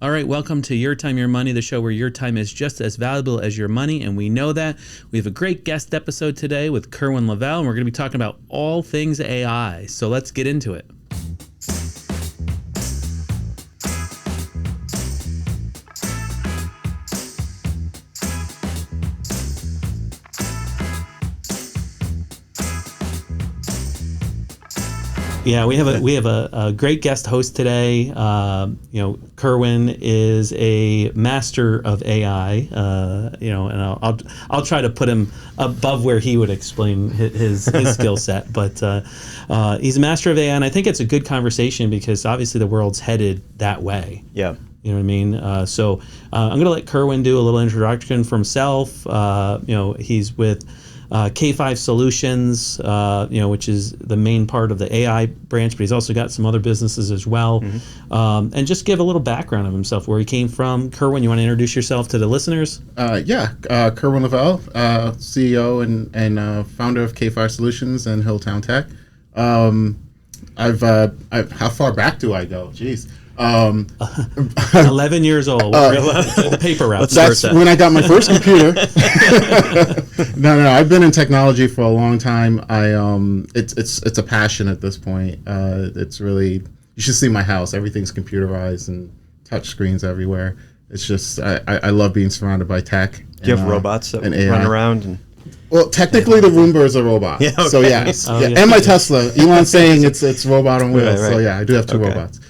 All right, welcome to Your Time, Your Money, the show where your time is just as valuable as your money, and we know that. We have a great guest episode today with Kerwin Lovell, and we're going to be talking about all things AI. So let's get into it. Yeah, we have a great guest host today. Kerwin is a master of AI. And I'll try to put him above where he would explain his skill set. But he's a master of AI, and I think it's a good conversation because obviously the world's headed that way. Yeah. You know what I mean? So I'm going to let Kerwin do a little introduction for himself. He's with K5 Solutions, which is the main part of the AI branch, but he's also got some other businesses as well. Mm-hmm. And just give a little background of himself, where he came from. Kerwin, you want to introduce yourself to the listeners? Kerwin Lovell, CEO and founder of K5 Solutions and Hilltown Tech. How far back do I go? Jeez. 11 years old. The paper route. That's when I got my first computer. No. I've been in technology for a long time. It's a passion at this point. It's really, you should see my house. Everything's computerized and touch screens everywhere. It's just I love being surrounded by tech. Do you have robots that run around? Well, technically, the Roomba is a robot. Yeah, okay. So yes, and my Tesla. Elon's saying it's robot on wheels. Right. So yeah, I do have two robots.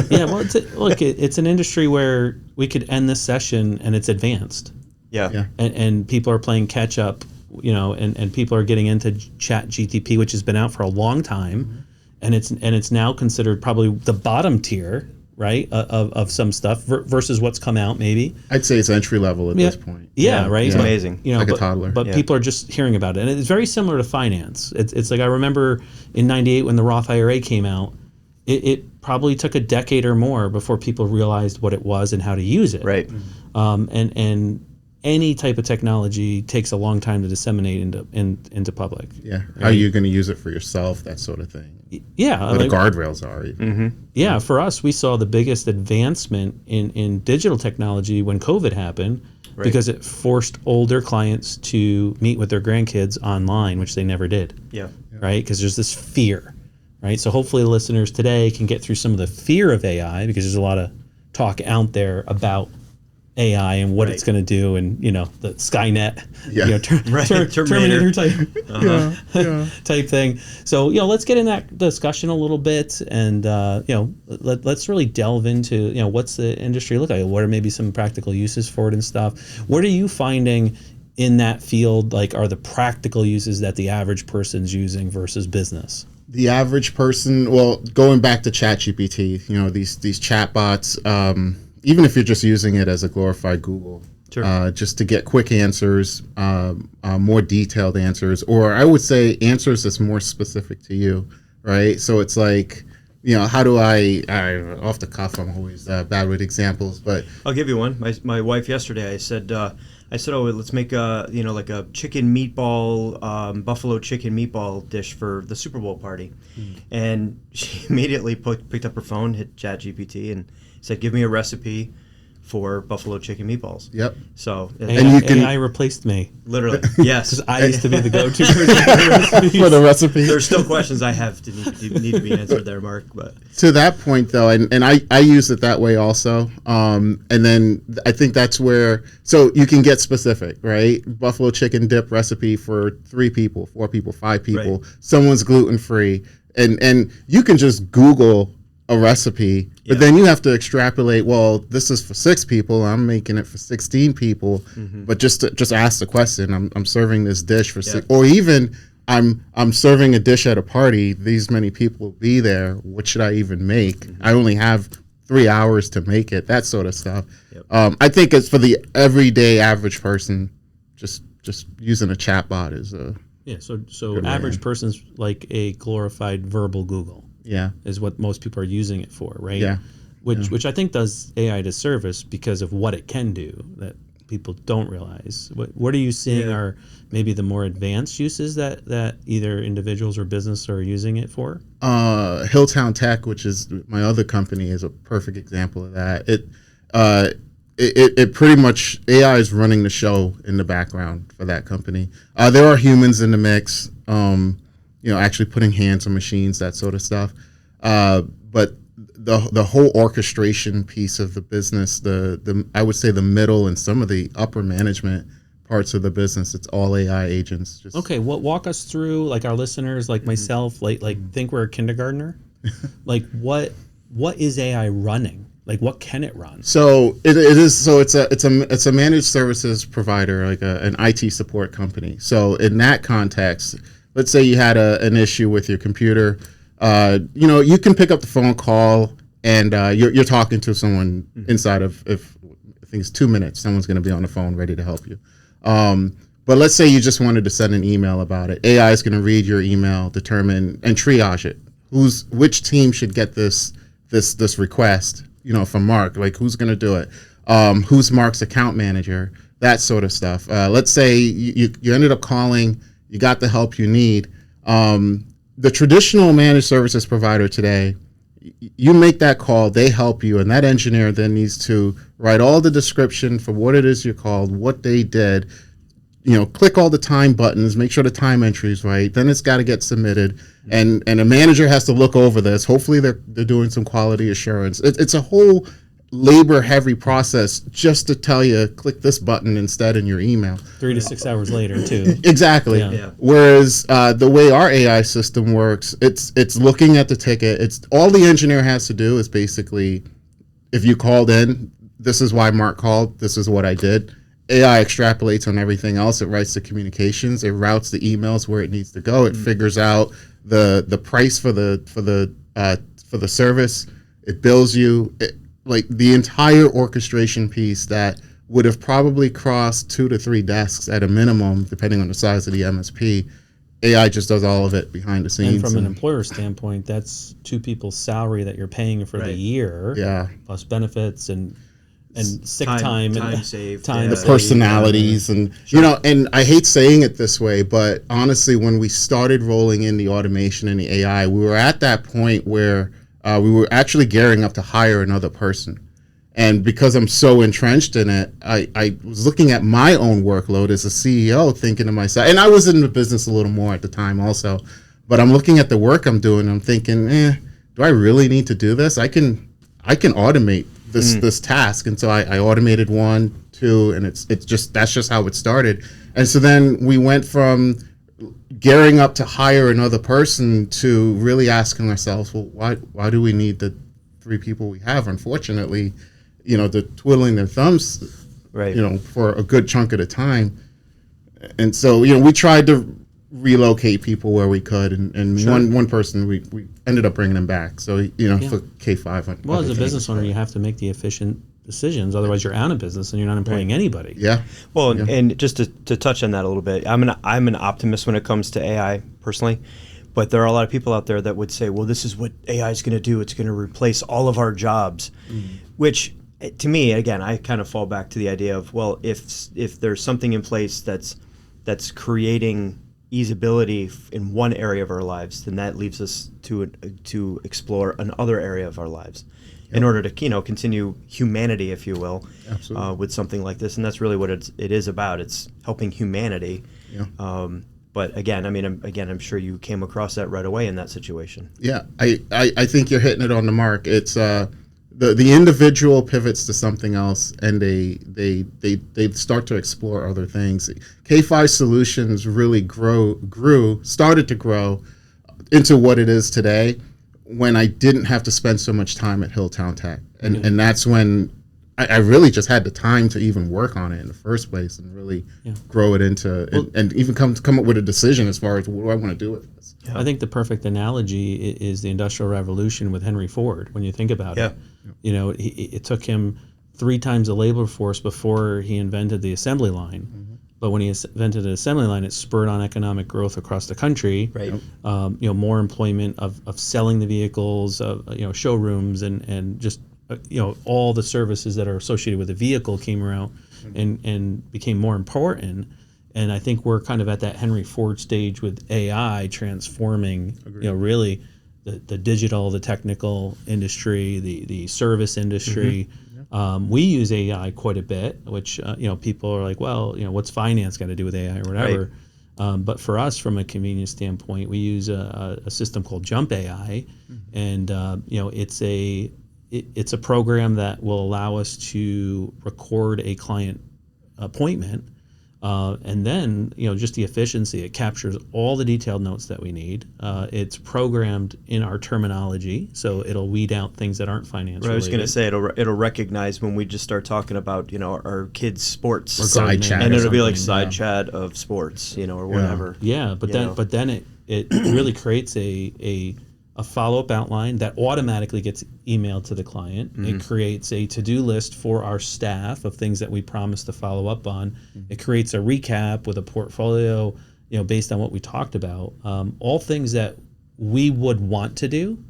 Yeah, well, it's an industry where we could end this session and it's advanced. Yeah. And people are playing catch up, and people are getting into Chat GTP, which has been out for a long time, and it's now considered probably the bottom tier, right, of some stuff versus what's come out maybe. I'd say it's entry level at this point. Yeah, right. It's amazing. Like a toddler. But people are just hearing about it, and it's very similar to finance. It's like I remember in '98 when the Roth IRA came out. It probably took a decade or more before people realized what it was and how to use it. Right. And any type of technology takes a long time to disseminate into public. Yeah. Right? How are you going to use it for yourself? That sort of thing. Yeah. Where the guardrails are. Mm-hmm. Yeah. For us, we saw the biggest advancement in digital technology when COVID happened. Right. Because it forced older clients to meet with their grandkids online, which they never did. Yeah. Right. Because there's this fear. Right, so hopefully the listeners today can get through some of the fear of AI, because there's a lot of talk out there about AI and what it's going to do, and the Skynet, Terminator type type thing. So let's get in that discussion a little bit, and let's really delve into what's the industry look like. What are maybe some practical uses for it and stuff? What are you finding in that field? Like, are the practical uses that the average person's using versus business? The average person, well, going back to ChatGPT, these chatbots, even if you're just using it as a glorified Google, just to get quick answers, more detailed answers, or I would say answers that's more specific to you, right? So it's like, how do I off the cuff, I'm always bad with examples, but I'll give you one. My wife yesterday, I said, oh, let's make a chicken meatball, buffalo chicken meatball dish for the Super Bowl party. And she immediately picked up her phone, hit ChatGPT, and said, give me a recipe for buffalo chicken meatballs. Yep. So AI replaced me. Literally, yes. Because I used to be the go-to person for the recipe. There's still questions I have to need to be answered there, Mark. But to that point, though, and I use it that way also. And then I think that's where, so you can get specific, right? Buffalo chicken dip recipe for 3 people, 4 people, 5 people. Right. Someone's gluten-free. And you can just Google a recipe, but then you have to extrapolate, well, this is for 6 people, I'm making it for 16 people, but just ask the question, I'm serving this dish for 6, or even I'm serving a dish at a party, these many people will be there, what should I even make? I only have 3 hours to make it, that sort of stuff. I think it's for the everyday average person, just using a chatbot is a so average person's like a glorified verbal Google. Is what most people are using it for, right? Which I think does AI a disservice because of what it can do that people don't realize. What are you seeing are maybe the more advanced uses that either individuals or business are using it for? Hilltown Tech, which is my other company, is a perfect example of that. it pretty much, AI is running the show in the background for that company. There are humans in the mix, actually putting hands on machines, that sort of stuff. But the whole orchestration piece of the business, the I would say the middle and some of the upper management parts of the business, it's all AI agents. Okay, walk us through, like, our listeners, like myself, like think we're a kindergartner. Like, what is AI running? Like, what can it run? So it is. So it's a managed services provider, like an IT support company. So in that context, let's say you had an issue with your computer. You can pick up the phone call and you're talking to someone inside of, if I think it's 2 minutes, someone's going to be on the phone ready to help you. But let's say you just wanted to send an email about it. AI is going to read your email, determine and triage it. Which team should get this request? From Mark, like, who's going to do it? Who's Mark's account manager? That sort of stuff. Let's say you ended up calling, you got the help you need. The traditional managed services provider today, you make that call, they help you, and that engineer then needs to write all the description for what it is you called, what they did, click all the time buttons, make sure the time entry is right. Then it's got to get submitted, and a manager has to look over this. Hopefully they're doing some quality assurance. It's a whole labor-heavy process just to tell you, click this button instead in your email. 3 to 6 hours later, too. Exactly. Yeah. Whereas the way our AI system works, it's looking at the ticket. It's all the engineer has to do is basically, if you called in, this is why Mark called, this is what I did. AI extrapolates on everything else. It writes the communications. It routes the emails where it needs to go. It figures out the price for the service. It bills you. Like the entire orchestration piece that would have probably crossed 2 to 3 desks at a minimum, depending on the size of the MSP. AI just does all of it behind the scenes. And from an employer standpoint, that's 2 people's salary that you're paying for the year, plus benefits and sick time and saved, the personalities, and and I hate saying it this way, but honestly, when we started rolling in the automation and the AI, we were at that point where we were actually gearing up to hire another person. And because I'm so entrenched in it, I was looking at my own workload as a CEO, thinking to myself, and I was in the business a little more at the time also, but I'm looking at the work I'm doing, and I'm thinking, do I really need to do this? I can automate this task. And so I automated 1, 2, and that's just how it started. And so then we went from gearing up to hire another person to really asking ourselves, well, why do we need the 3 people we have? Unfortunately, they're twiddling their thumbs, for a good chunk of the time. And so, we tried to relocate people where we could, and sure. one person we ended up bringing him back. So for K5. Well, as a business owner, you have to make the efficient decisions. Otherwise, you're out of business and you're not employing anybody. Yeah. Well, and just to touch on that a little bit, I'm an optimist when it comes to AI personally, but there are a lot of people out there that would say, well, this is what AI is going to do. It's going to replace all of our jobs, which to me, again, I kind of fall back to the idea of, well, if there's something in place that's creating easeability in one area of our lives, then that leaves us to explore another area of our lives in order to continue humanity, if you will, with something like this. And that's really what it is about. It's helping humanity. But again, I'm sure you came across that right away in that situation. Yeah, I think you're hitting it on the mark. It's the individual pivots to something else, and they start to explore other things. K5 Solutions really started to grow into what it is today when I didn't have to spend so much time at Hilltown Tech, and that's when I really just had the time to even work on it in the first place and really grow it into and even come up with a decision as far as what do I want to do with this. I think the perfect analogy is the Industrial Revolution with Henry Ford. When you think about it, it took him 3 times the labor force before he invented the assembly line. But when he invented the assembly line, it spurred on economic growth across the country. Right. More employment of selling the vehicles, showrooms, and just all the services that are associated with the vehicle came around and became more important. And I think we're kind of at that Henry Ford stage with AI transforming, really the digital, the technical industry, the service industry. We use AI quite a bit, which people are like, well, what's finance got to do with AI or whatever. Right. But for us, from a convenience standpoint, we use a system called Jump AI, and it's a program that will allow us to record a client appointment, and then just the efficiency. It captures all the detailed notes that we need. It's programmed in our terminology, so it'll weed out things that aren't finance related. I was going to say it'll recognize when we just start talking about our kids' sports or side chat, and it'll be like side chat of sports, or whatever. Yeah, but then it really creates a follow-up outline that automatically gets emailed to the client. It creates a to-do list for our staff of things that we promise to follow up on. It creates a recap with a portfolio, based on what we talked about. All things that we would want to do,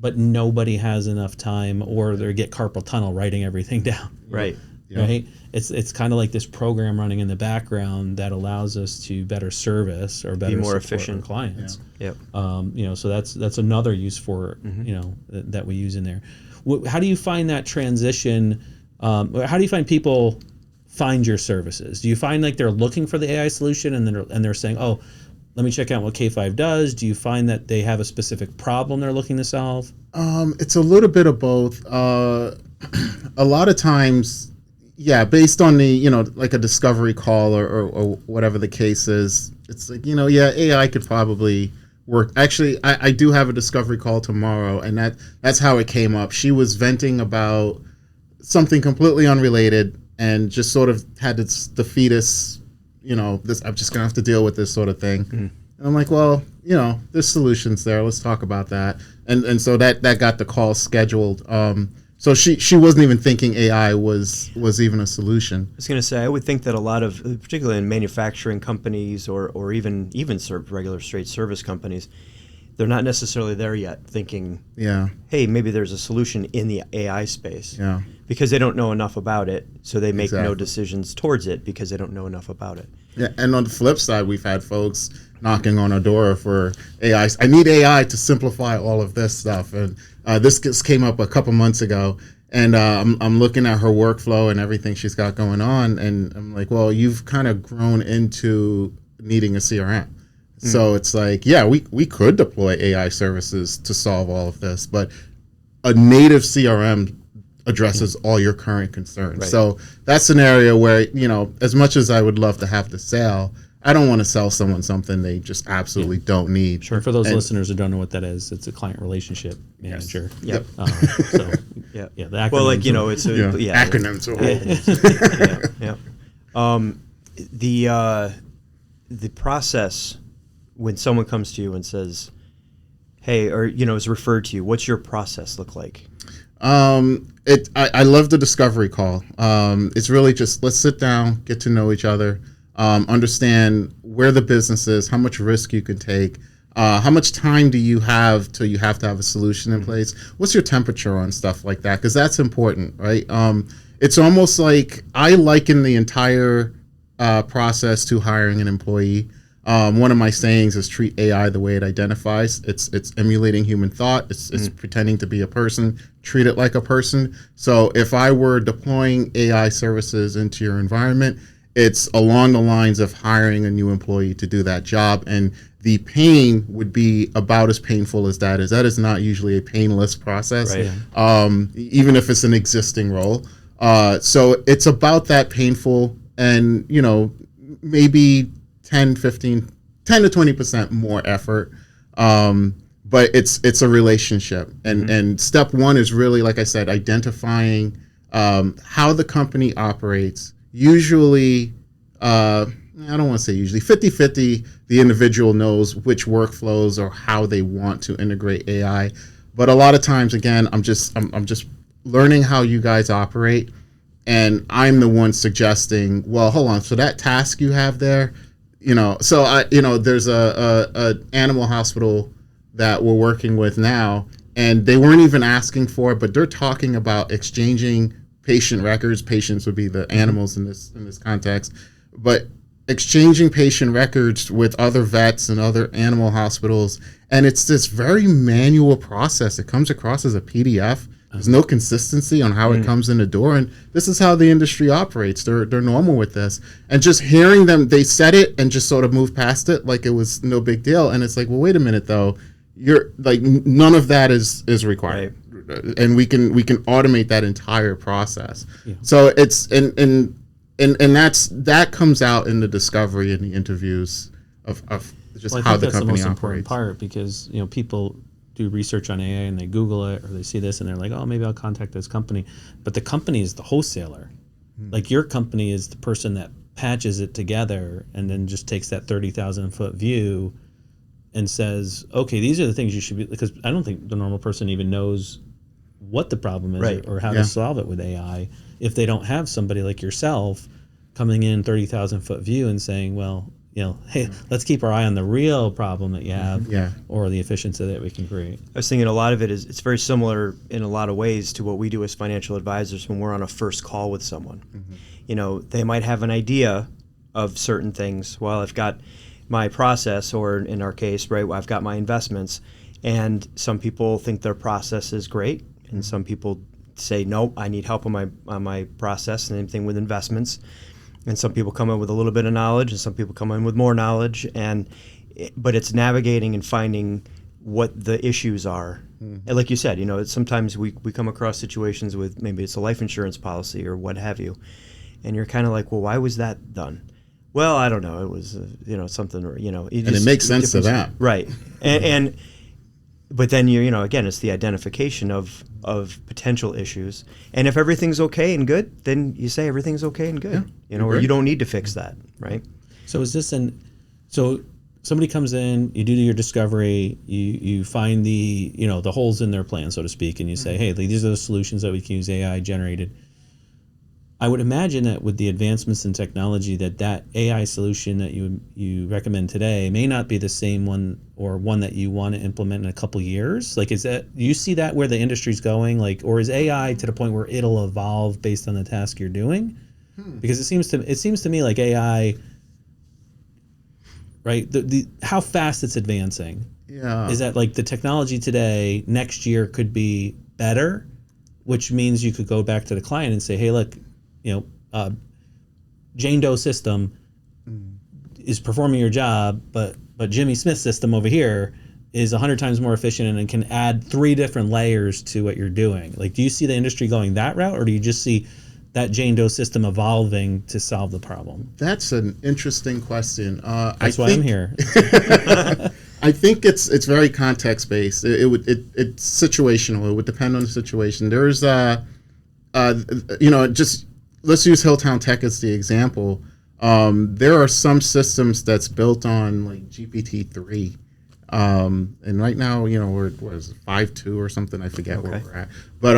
but nobody has enough time, or they get carpal tunnel writing everything down. Right. Right. It's kind of like this program running in the background that allows us to better service or better be more support efficient our clients. Yeah. Yep. So that's another use for that we use in there. How do you find that transition? How do you find people find your services? Do you find like they're looking for the AI solution and they're saying, oh, let me check out what K5 does? Do you find that they have a specific problem they're looking to solve? It's a little bit of both. A lot of times, yeah, based on the, like a discovery call or whatever the case is, it's like, AI could probably work. Actually, I do have a discovery call tomorrow, and that's how it came up. She was venting about something completely unrelated and just sort of had the fetus, this, I'm just going to have to deal with this sort of thing. And I'm like, well, there's solutions there. Let's talk about that. And so that got the call scheduled. So she wasn't even thinking AI was even a solution. I was going to say, I would think that a lot of, particularly in manufacturing companies or even regular straight service companies, they're not necessarily there yet thinking, hey, maybe there's a solution in the AI space. Yeah. Because they don't know enough about it, so they make no decisions towards it because they don't know enough about it. Yeah, and on the flip side, we've had folks knocking on our door for AI. I need AI to simplify all of this stuff. And this just came up a couple months ago, and I'm looking at her workflow and everything she's got going on, and I'm like, well, you've kind of grown into needing a CRM. So it's like, yeah, we could deploy AI services to solve all of this, but a native CRM addresses all your current concerns. Right. So that's an area where, as much as I would love to have the sale, I don't want to sell someone something they just absolutely don't need. Sure. For those listeners who don't know what that is, it's a client relationship manager. Yes. Yep. So the acronyms. Well, like it's acronyms. The process when someone comes to you and says, "Hey," or is referred to you, what's your process look like? I love the discovery call. It's really just, let's sit down, get to know each other, understand where the business is, how much risk you can take, how much time do you have till you have to have a solution in place, what's your temperature on stuff like that, because that's important, right? It's almost like I liken the entire process to hiring an employee. One of my sayings is treat AI the way it identifies. It's emulating human thought. It's pretending to be a person. Treat it like a person. So if I were deploying AI services into your environment, it's along the lines of hiring a new employee to do that job. And the pain would be about as painful as that is. That is not usually a painless process, right. Even if it's an existing role. So it's about that painful and, maybe 10 to 20% more effort. But it's a relationship. And step one is really, like I said, identifying how the company operates. Usually, I don't want to say usually, 50-50, the individual knows which workflows or how they want to integrate AI. But a lot of times, again, I'm just learning how you guys operate. And I'm the one suggesting, well, hold on, so that task you have there, so there's a animal hospital that we're working with now, and they weren't even asking for it, but they're talking about exchanging patient records. Patients would be the animals in this context, but exchanging patient records with other vets and other animal hospitals, and it's this very manual process. It comes across as a PDF. There's no consistency on how it comes in the door, and this is how the industry operates. They're normal with this, and just hearing them, they said it and just sort of moved past it like it was no big deal. And it's like, well, wait a minute though, you're like none of that is required, and we can automate that entire process. Yeah. So it's and that comes out in the discovery and the interviews of just how the company operates. That's the most important part, because people do research on AI and they Google it or they see this and they're like, oh, maybe I'll contact this company. But the company is the wholesaler. Like your company is the person that patches it together and then just takes that 30,000 foot view and says, okay, these are the things you should be, because I don't think the normal person even knows what the problem is or how to solve it with AI if they don't have somebody like yourself coming in 30,000 foot view and saying, well, hey, let's keep our eye on the real problem that you have, or the efficiency that we can create. I was thinking a lot of it's very similar in a lot of ways to what we do as financial advisors when we're on a first call with someone. They might have an idea of certain things. Well, I've got my process, or in our case, right, I've got my investments, and some people think their process is great, and some people say, no, I need help on my process. Same thing with investments. And some people come in with a little bit of knowledge, and some people come in with more knowledge. But it's navigating and finding what the issues are. And like you said, sometimes we come across situations with maybe it's a life insurance policy or what have you, and you're kind of like, well, why was that done? Well, I don't know. It was something, or and it makes sense to that, right? But then again, it's the identification of potential issues, and if everything's okay and good, then you say everything's okay and good, or you don't need to fix that, right? So is this so somebody comes in, you do your discovery, you find the the holes in their plan, so to speak, and you say, hey, these are the solutions that we can use AI generated. I would imagine that with the advancements in technology, that AI solution that you recommend today may not be the same one, or one that you want to implement in a couple years. Like, is that, you see that where the industry's going, like, or is AI to the point where it'll evolve based on the task you're doing? Because it seems to me like AI, right? The how fast it's advancing. Yeah. Is that like the technology today next year could be better, which means you could go back to the client and say, hey, look, Jane Doe system is performing your job, but Jimmy Smith's system over here is 100 times more efficient and can add 3 different layers to what you're doing. Like, do you see the industry going that route, or do you just see that Jane Doe system evolving to solve the problem? That's an interesting question. That's why I'm here. I think it's very context based. It's situational. It would depend on the situation. There's just let's use Hilltown Tech as the example. There are some systems that's built on like GPT-3, and right now, we're 5.2 or something. I forget where we're at, but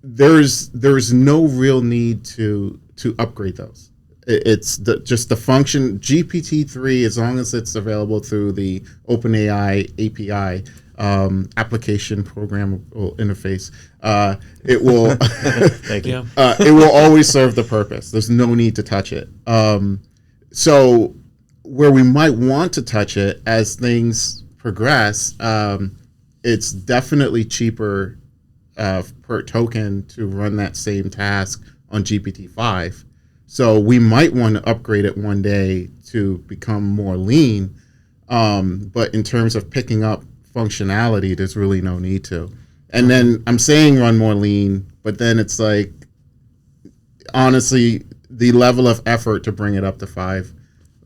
there's no real need to upgrade those. It's just the function GPT-3, as long as it's available through the OpenAI API. Application programmable interface, it will Thank you. It will always serve the purpose. There's no need to touch it. So where we might want to touch it as things progress, it's definitely cheaper per token to run that same task on GPT-5. So we might want to upgrade it one day to become more lean, but in terms of picking up functionality, there's really no need to. And then I'm saying run more lean, but then it's like, honestly, the level of effort to bring it up to 5,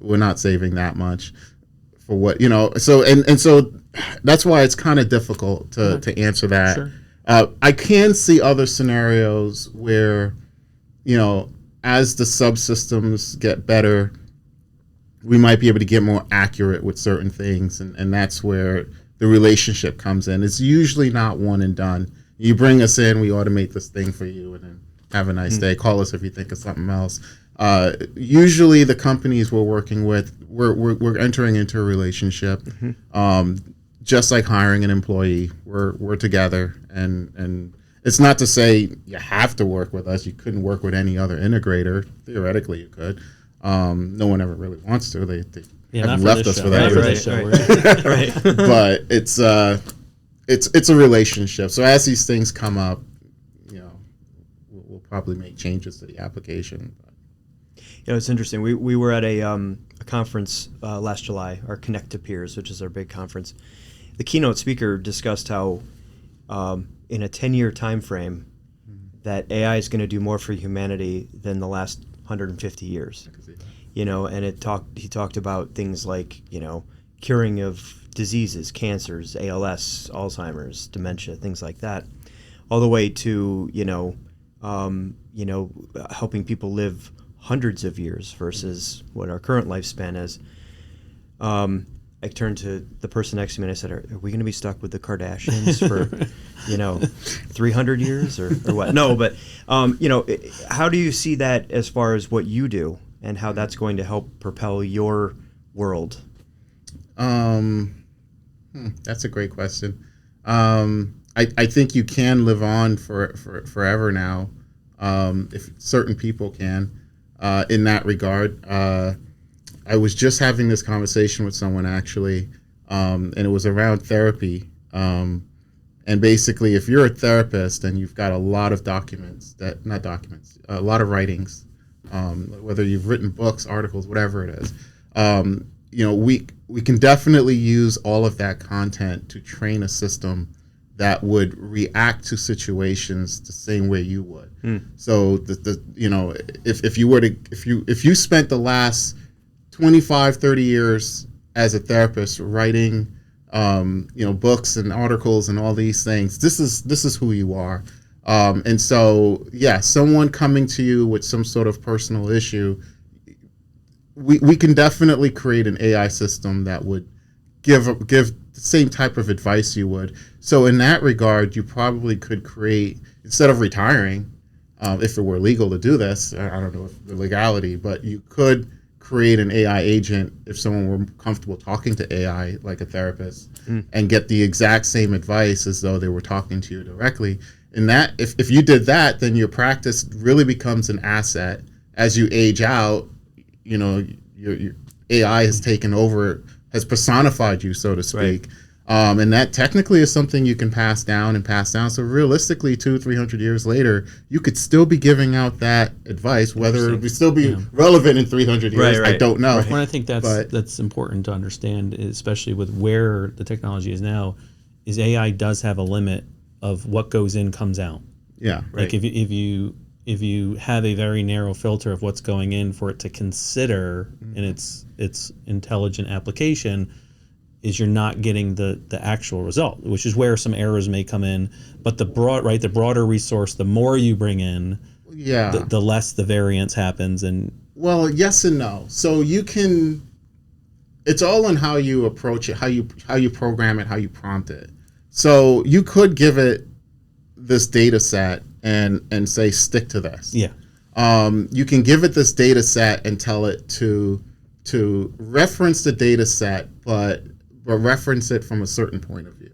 we're not saving that much for what, so and so that's why it's kind of difficult to answer that. Sure. I can see other scenarios where, as the subsystems get better, we might be able to get more accurate with certain things, and that's where the relationship comes in. It's usually not one and done. You bring us in, we automate this thing for you, and then have a nice day. Call us if you think of something else. Usually the companies we're working with, we're entering into a relationship. Just like hiring an employee, we're together, and it's not to say you have to work with us. You couldn't work with any other integrator. Theoretically, you could. No one ever really wants to. They haven't left us for that. Right. But it's it's a relationship. So as these things come up, we'll probably make changes to the application. It's interesting. We were at a conference last July, our Connect to Peers, which is our big conference. The keynote speaker discussed how in a 10-year time frame that AI is going to do more for humanity than the last 150 years. And he talked about things like, curing of diseases, cancers, ALS, Alzheimer's, dementia, things like that, all the way to, helping people live hundreds of years versus what our current lifespan is. I turned to the person next to me and I said, are we going to be stuck with the Kardashians for, 300 years or what? No, but, how do you see that as far as what you do and how that's going to help propel your world? That's a great question. I think you can live on for forever now, if certain people can, in that regard. I was just having this conversation with someone actually, and it was around therapy. And basically, if you're a therapist and you've got a lot of a lot of writings, whether you've written books, articles, whatever it is, we can definitely use all of that content to train a system that would react to situations the same way you would. So if you spent the last 25, 30 years as a therapist writing books and articles and all these things, this is who you are. And so someone coming to you with some sort of personal issue, we can definitely create an AI system that would give the same type of advice you would. So in that regard, you probably could create, instead of retiring, if it were legal to do this, I don't know if the legality, but you could create an AI agent if someone were comfortable talking to AI like a therapist and get the exact same advice as though they were talking to you directly. And that, if you did that, then your practice really becomes an asset. As you age out, your AI has taken over, has personified you, so to speak. Right. And that technically is something you can pass down. So realistically, 200-300 years later, you could still be giving out that advice, whether it would still be relevant in 300 years. Right. I don't know. Well, I think that's important to understand, especially with where the technology is now, is AI does have a limit of what goes in comes out. Yeah. Like if you have a very narrow filter of what's going in for it to consider in its intelligent application, is you're not getting the actual result, which is where some errors may come in. But the broader resource, the more you bring in, the less the variance happens. And well, yes and no. So you can, it's all in how you approach it, how you program it, how you prompt it. So you could give it this data set and say, stick to this. Yeah. You can give it this data set and tell it to reference the data set, but reference it from a certain point of view.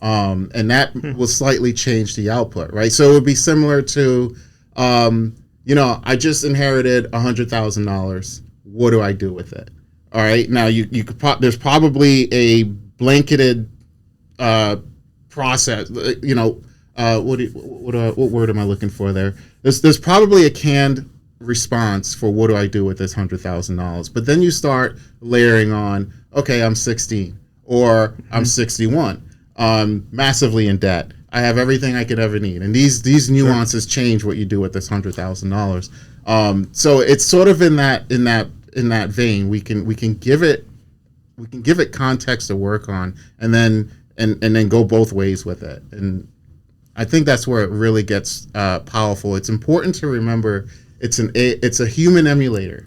And that will slightly change the output, right? So it would be similar to, I just inherited $100,000. What do I do with it? All right. Now you could there's probably a blanketed process. What word am I looking for there? There's probably a canned response for what do I do with this $100,000. But then you start layering on, okay, I'm 16 or I'm 61, massively in debt. I have everything I could ever need, and these nuances change what you do with this $100,000. So it's sort of in that vein. We can give it context to work on, and then go both ways with it. And I think that's where it really gets powerful. It's important to remember it's a human emulator.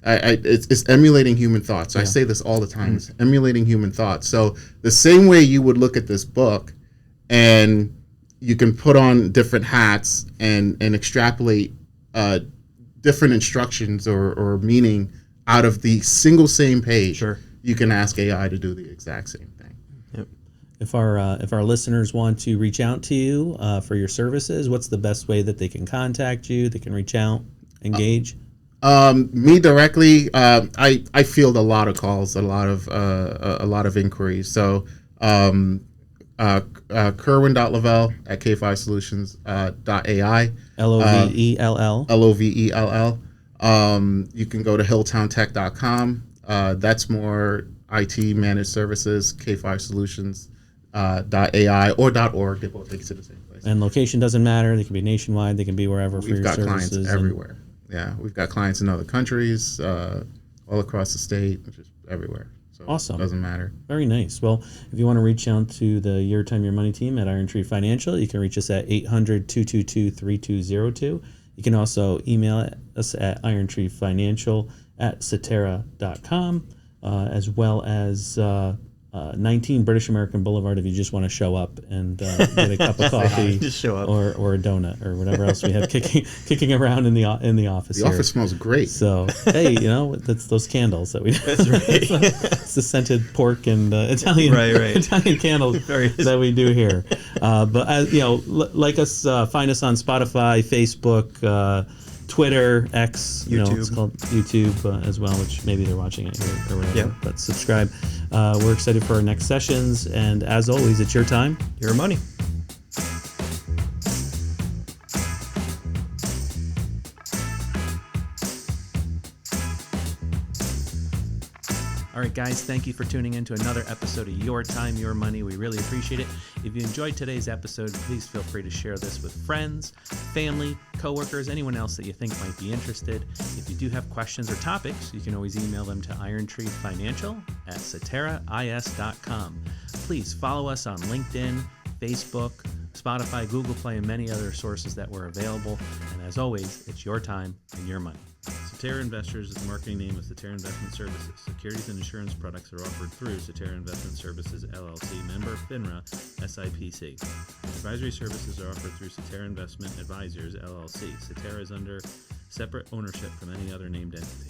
It's emulating human thoughts. Yeah. I say this all the time. It's emulating human thoughts. So the same way you would look at this book, and you can put on different hats and extrapolate different instructions or meaning out of the same page. Sure. You can ask AI to do the exact same thing. Yep. If our listeners want to reach out to you for your services, what's the best way that they can contact you? They can reach out, engage. Me directly, I field a lot of calls, a lot of inquiries. So Kerwin.Lovell at K5Solutions.ai. Lovell. Lovell. You can go to hilltowntech.com. That's more IT managed services, K5Solutions.ai or .org. They both take you to the same place. And location doesn't matter. They can be nationwide. They can be wherever for your services. We've got clients everywhere. Yeah, we've got clients in other countries, all across the state, just everywhere. So awesome. It doesn't matter. Very nice. Well, if you want to reach out to the Your Time, Your Money team at Iron Tree Financial, you can reach us at 800-222-3202. You can also email us at irontreefinancial@cetera.com, as well as 19 British American Boulevard if you just want to show up and get a cup of coffee just show up. or a donut or whatever else we have kicking around in the office. The office smells great. So hey, that's those candles that we. That's right. It's the scented pork and Italian Italian candles that we do here. But like us, find us on Spotify, Facebook, Twitter, X, YouTube. It's called YouTube as well, which maybe they're watching it here or whatever. Yeah. But subscribe. We're excited for our next sessions, and as always, it's your time, Your money. All right, guys, thank you for tuning in to another episode of Your Time, Your Money. We really appreciate it. If you enjoyed today's episode, please feel free to share this with friends, family, coworkers, anyone else that you think might be interested. If you do have questions or topics, you can always email them to irontreefinancial@ceterais.com. Please follow us on LinkedIn, Facebook, Spotify, Google Play, and many other sources that were available. And as always, it's your time and your money. Cetera Investors is the marketing name of Cetera Investment Services. Securities and insurance products are offered through Cetera Investment Services, LLC, member FINRA, SIPC. Advisory services are offered through Cetera Investment Advisors, LLC. Cetera is under separate ownership from any other named entity.